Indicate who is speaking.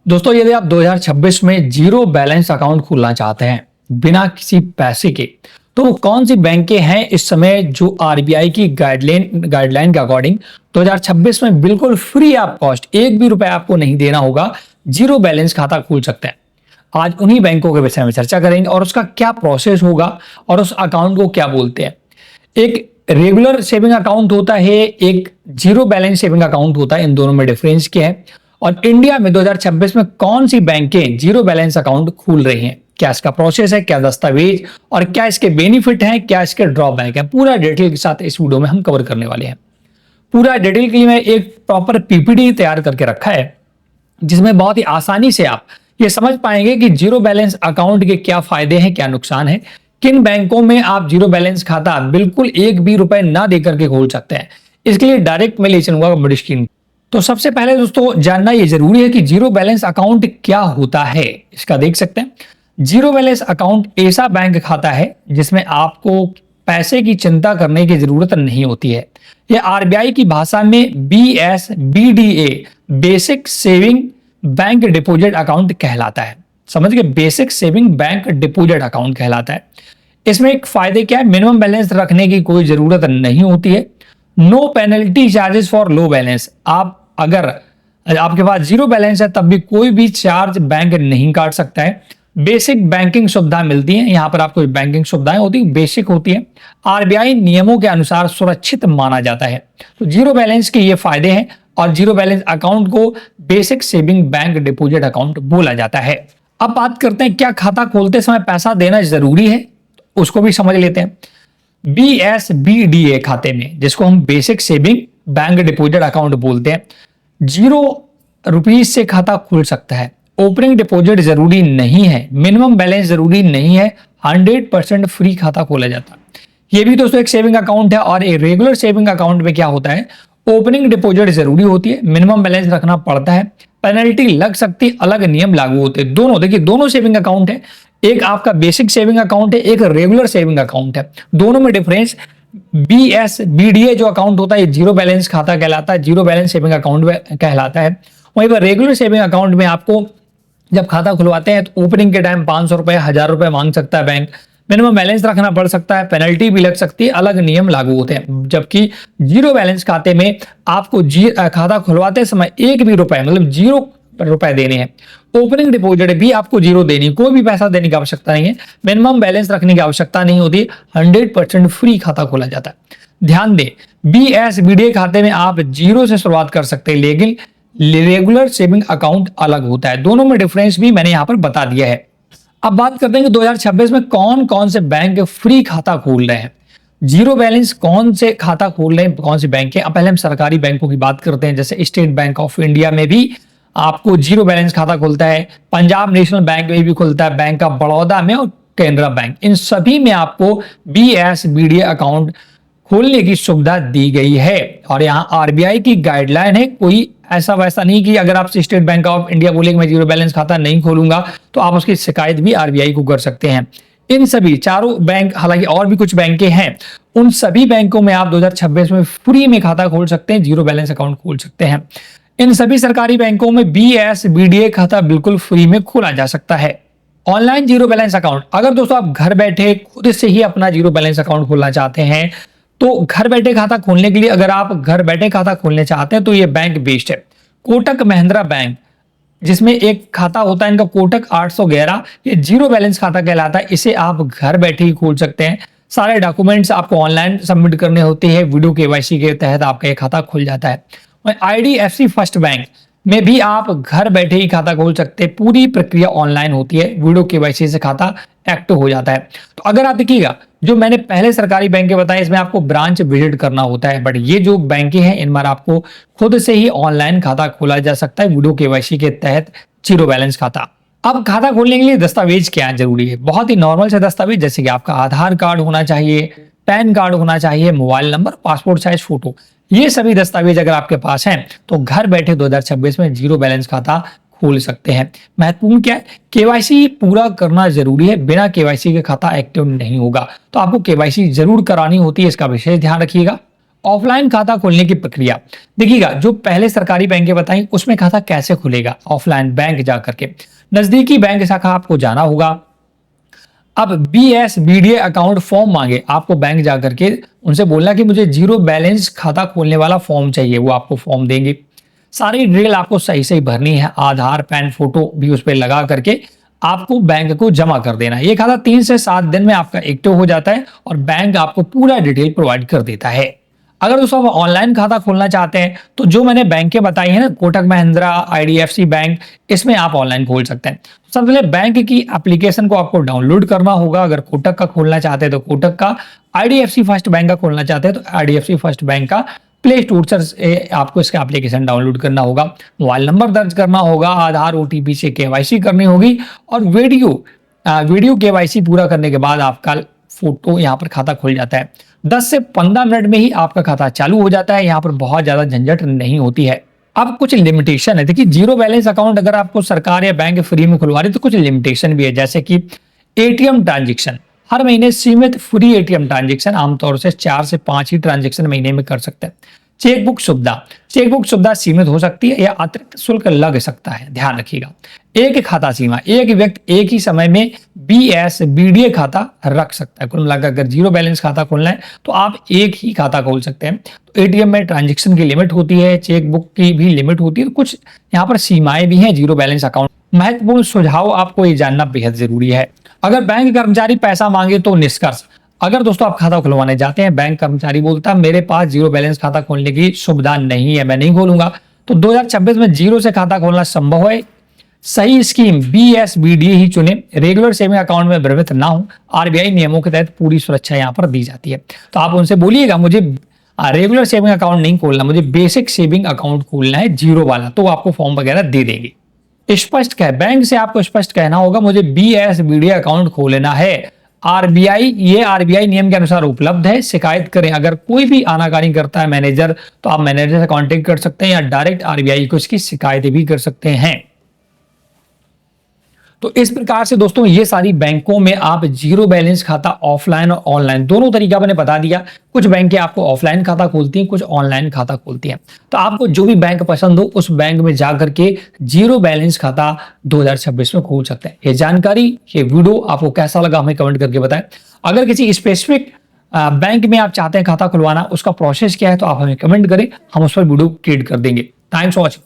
Speaker 1: दोस्तों, यदि आप 2026 में जीरो बैलेंस अकाउंट खोलना चाहते हैं बिना किसी पैसे के, तो वो कौन सी बैंकें हैं इस समय जो आरबीआई की गाइडलाइन के अकॉर्डिंग 2026 में बिल्कुल फ्री ऑफ कॉस्ट, एक भी रुपया आपको नहीं देना होगा, जीरो बैलेंस खाता खोल सकते हैं। आज उन्हीं बैंकों के विषय में चर्चा करेंगे और उसका क्या प्रोसेस होगा और उस अकाउंट को क्या बोलते हैं। एक रेगुलर सेविंग अकाउंट होता है, एक जीरो बैलेंस सेविंग अकाउंट होता है, इन दोनों में डिफरेंस क्या है और इंडिया में 2026 में कौन सी बैंकें जीरो बैलेंस अकाउंट खोल रही हैं, क्या इसका प्रोसेस है, क्या दस्तावेज और क्या इसके बेनिफिट हैं, क्या इसके ड्रॉबैक है, पूरा डिटेल के साथ इस वीडियो में हम कवर करने वाले हैं। पूरा डिटेल के लिए मैं एक प्रॉपर पीपीटी तैयार करके रखा है जिसमें बहुत ही आसानी से आप ये समझ पाएंगे कि जीरो बैलेंस अकाउंट के क्या फायदे हैं, क्या नुकसान है, किन बैंकों में आप जीरो बैलेंस खाता बिल्कुल एक भी रुपए ना देकर के खोल सकते हैं। इसके लिए डायरेक्ट मैं ले चलूंगा बड़ी स्क्रीन। तो सबसे पहले दोस्तों जानना यह जरूरी है कि जीरो बैलेंस अकाउंट क्या होता है। इसका देख सकते हैं, जीरो बैलेंस अकाउंट ऐसा बैंक खाता है जिसमें आपको पैसे की चिंता करने की जरूरत नहीं होती है। यह आरबीआई की भाषा में BSBDA basic saving bank deposit account कहलाता है। समझ गए, basic saving bank deposit account कहलाता है। इसमें एक फायदे क्या है, मिनिमम बैलेंस रखने की कोई जरूरत नहीं होती है। No penalty charges for low balance. आप अगर आपके पास जीरो बैलेंस है तब भी कोई भी चार्ज बैंक नहीं काट सकता है। बेसिक बैंकिंग सुविधा मिलती है, यहां पर आपको बैंकिंग सुविधाएं होती है, बेसिक होती है, आरबीआई नियमों के अनुसार सुरक्षित माना जाता है। तो जीरो बैलेंस के ये फायदे हैं और जीरो बैलेंस अकाउंट को basic saving bank deposit account बोला जाता है। अब बात करते हैं क्या खाता खोलते समय पैसा देना जरूरी है, उसको भी समझ लेते हैं। BSBDA खाते में, जिसको हम basic saving bank deposit account बोलते हैं, ₹0 से खाता खुल सकता है। ओपनिंग डिपॉजिट जरूरी नहीं है, मिनिमम बैलेंस जरूरी नहीं है, 100% फ्री खाता खोला जाता है। यह भी दोस्तों एक सेविंग अकाउंट है और एक रेगुलर सेविंग अकाउंट में क्या होता है, ओपनिंग डिपॉजिट जरूरी होती है, मिनिमम बैलेंस रखना पड़ता है, पेनल्टी लग सकती, अलग नियम लागू होते हैं। दोनों देखिए, दोनों सेविंग अकाउंट है, एक आपका बेसिक सेविंग अकाउंट है, एक रेगुलर सेविंग अकाउंट है। दोनों में डिफरेंस, BSBDA जो अकाउंट होता है जीरो बैलेंस खाता कहलाता है, जीरो बैलेंस सेविंग अकाउंट कहलाता है। वहीं पर रेगुलर सेविंग अकाउंट में आपको जब खाता खुलवाते हैं तो ओपनिंग के टाइम 500 रुपए, 1000 रुपए मांग सकता है बैंक, मिनिमम बैलेंस रखना पड़ सकता है, पेनल्टी भी लग सकती है, अलग नियम लागू होते हैं। जबकि जीरो बैलेंस खाते में आपको खाता खुलवाते समय एक भी रुपए मतलब ₹0 देने हैं। ओपनिंग डिपॉजिट भी आपको जीरो देनी, कोई भी पैसा देने की आवश्यकता नहीं है, मिनिमम बैलेंस रखने की आवश्यकता नहीं होती, 100% फ्री खाता खोला जाता है। ध्यान दें, BSBDA खाते में आप जीरो से शुरुआत कर सकते हैं, लेकिन रेगुलर सेविंग अकाउंट अलग होता है। दोनों में डिफरेंस भी मैंने यहां पर बता दिया है। अब बात करते हैं कि 2026 में कौन कौन से बैंक फ्री खाता खोल रहे हैं, जीरो बैलेंस कौन से खाता खोल रहे हैं, कौन सी बैंक है। अब पहले हम सरकारी बैंकों की बात करते हैं, जैसे स्टेट बैंक ऑफ इंडिया में भी आपको जीरो बैलेंस खाता खुलता है, पंजाब नेशनल बैंक में भी खुलता है, बैंक ऑफ बड़ौदा में और कैनरा बैंक, इन सभी में आपको BSBDA अकाउंट खोलने की सुविधा दी गई है। और यहाँ आरबीआई की गाइडलाइन है, कोई ऐसा वैसा नहीं कि अगर आप स्टेट बैंक ऑफ इंडिया बोलेंगे मैं जीरो बैलेंस खाता नहीं खोलूंगा तो आप उसकी शिकायत भी आरबीआई को कर सकते हैं। इन सभी चारों बैंक, हालांकि और भी कुछ बैंकें हैं, उन सभी बैंकों में आप 2026 में फ्री में खाता खोल सकते हैं, जीरो बैलेंस अकाउंट खोल सकते हैं। इन सभी सरकारी बैंकों में BSBDA खाता बिल्कुल फ्री में खोला जा सकता है। ऑनलाइन जीरो बैलेंस अकाउंट, अगर दोस्तों आप घर बैठे खुद से ही अपना जीरो बैलेंस अकाउंट खोलना चाहते हैं तो घर बैठे खाता खोलने के लिए, अगर आप घर बैठे खाता खोलने चाहते हैं तो ये बैंक बेस्ड है। कोटक महिंद्रा बैंक, जिसमें एक खाता होता है इनका कोटक 811, ये जीरो बैलेंस खाता कहलाता है, इसे आप घर बैठे ही खोल सकते हैं। सारे डॉक्यूमेंट्स आपको ऑनलाइन सबमिट करने होते हैं, वीडियो KYC के तहत आपका ये खाता खुल जाता है। IDFC फर्स्ट बैंक में भी आप घर बैठे ही खाता खोल सकते हैं, पूरी प्रक्रिया ऑनलाइन होती है, वीडियो KYC से खाता एक्टिव हो जाता है। तो अगर आप देखिएगा, जो मैंने पहले सरकारी बैंक बताए इसमें आपको ब्रांच विजिट करना होता है, बट ये जो बैंकें हैं इनमें आपको खुद से ही ऑनलाइन खाता खोला जा सकता है, वीडियो KYC के तहत जीरो बैलेंस खाता। अब खाता खोलने के लिए दस्तावेज क्या जरूरी है, बहुत ही नॉर्मल से दस्तावेज, जैसे कि आपका आधार कार्ड होना चाहिए, पैन कार्ड होना चाहिए, mobile number, passport size photo, ये सभी दस्तावेज अगर आपके पास हैं तो घर बैठे 2026 में जीरो बैलेंस खाता खोल सकते हैं। महत्वपूर्ण क्या है, KYC पूरा करना जरूरी है, बिना KYC के खाता एक्टिव नहीं होगा, तो आपको KYC जरूर करानी होती है, इसका विशेष ध्यान रखिएगा। ऑफलाइन खाता खोलने की प्रक्रिया देखिएगा, जो पहले सरकारी बैंकें बताई उसमें खाता कैसे खुलेगा। ऑफलाइन बैंक जाकर के नजदीकी बैंक शाखा आपको जाना होगा। अब BSBDA अकाउंट फॉर्म मांगे आपको, बैंक जाकर के उनसे बोलना कि मुझे जीरो बैलेंस खाता खोलने वाला फॉर्म चाहिए, वो आपको फॉर्म देंगे। सारी डिटेल आपको सही सही भरनी है, आधार पैन फोटो भी उस पर लगा करके आपको बैंक को जमा कर देना है। ये खाता 3 से 7 दिन में आपका एक्टिव हो जाता है और बैंक आपको पूरा डिटेल प्रोवाइड कर देता है। अगर दोस्तों आप ऑनलाइन खाता खोलना चाहते हैं तो जो मैंने बैंकें बताई हैं ना, कोटक महिंद्रा, IDFC बैंक, इसमें आप ऑनलाइन खोल सकते हैं। सबसे पहले बैंक की एप्लीकेशन को आपको डाउनलोड करना होगा। अगर कोटक का खोलना चाहते हैं तो कोटक का, IDFC फर्स्ट बैंक का खोलना चाहते हैं तो IDFC फर्स्ट बैंक का प्ले स्टोर से आपको इसका एप्लीकेशन डाउनलोड करना होगा। मोबाइल नंबर दर्ज करना होगा, आधार OTP से KYC करनी होगी और वीडियो KYC पूरा करने के बाद आपका फोटो यहाँ पर खाता खुल जाता है। 10 से 15 मिनट में ही आपका खाता चालू हो जाता है। यहाँ पर बहुत ज्यादा झंझट नहीं होती है। अब कुछ लिमिटेशन है, देखिए जीरो बैलेंस अकाउंट अगर आपको सरकार या बैंक फ्री में खुलवा रही है तो कुछ लिमिटेशन भी है, जैसे कि ATM ट्रांजेक्शन हर महीने सीमित, फ्री ATM ट्रांजेक्शन आमतौर से 4 से 5 ही ट्रांजेक्शन महीने में कर सकते हैं। चेकबुक सुविधा सीमित हो सकती है या अतिरिक्त शुल्क लग सकता है, ध्यान रखिएगा। एक खाता सीमा, एक व्यक्ति एक ही समय में BSBDA खाता रख सकता है। कुल मिलाकर अगर जीरो बैलेंस खाता खोलना है तो आप एक ही खाता खोल सकते हैं। तो ATM में ट्रांजेक्शन की लिमिट होती है, चेकबुक की भी लिमिट होती है, कुछ यहाँ पर सीमाएं भी हैं जीरो बैलेंस अकाउंट। महत्वपूर्ण सुझाव आपको ये जानना बेहद जरूरी है। अगर बैंक कर्मचारी पैसा मांगे तो निष्कर्ष, अगर दोस्तों आप खाता खुलवाने जाते हैं, बैंक कर्मचारी बोलता है मेरे पास जीरो बैलेंस खाता खोलने की सुविधा नहीं है, मैं नहीं खोलूंगा, तो 2026 में जीरो से खाता खोलना संभव है। सही स्कीम BSBDA ही चुने, रेगुलर सेविंग अकाउंट में भ्रमित ना हो। RBI नियमों के तहत पूरी सुरक्षा यहाँ पर दी जाती है। तो आप उनसे बोलिएगा मुझे रेगुलर सेविंग अकाउंट नहीं खोलना, मुझे बेसिक सेविंग अकाउंट खोलना है जीरो वाला, तो आपको फॉर्म वगैरह दे देंगे। स्पष्ट कह, बैंक से आपको स्पष्ट कहना होगा मुझे BSBDA अकाउंट खोलना है। RBI नियम के अनुसार उपलब्ध है, शिकायत करें। अगर कोई भी आनाकानी करता है मैनेजर, तो आप मैनेजर से कांटेक्ट कर सकते हैं या डायरेक्ट RBI को इसकी शिकायत भी कर सकते हैं। तो इस प्रकार से दोस्तों ये सारी बैंकों में आप जीरो बैलेंस खाता ऑफलाइन और ऑनलाइन दोनों तरीका मैंने बता दिया। कुछ बैंकें आपको ऑफलाइन खाता खोलती हैं, कुछ ऑनलाइन खाता खोलती हैं। तो आपको जो भी बैंक पसंद हो उस बैंक में जाकर के जीरो बैलेंस खाता 2026 में खोल सकते हैं। ये जानकारी, ये वीडियो आपको कैसा लगा हमें कमेंट करके बताएं। अगर किसी स्पेसिफिक बैंक में आप चाहते हैं खाता खुलवाना, उसका प्रोसेस क्या है, तो आप हमें कमेंट करें, हम उस पर वीडियो क्रिएट कर देंगे। Thanks for watching.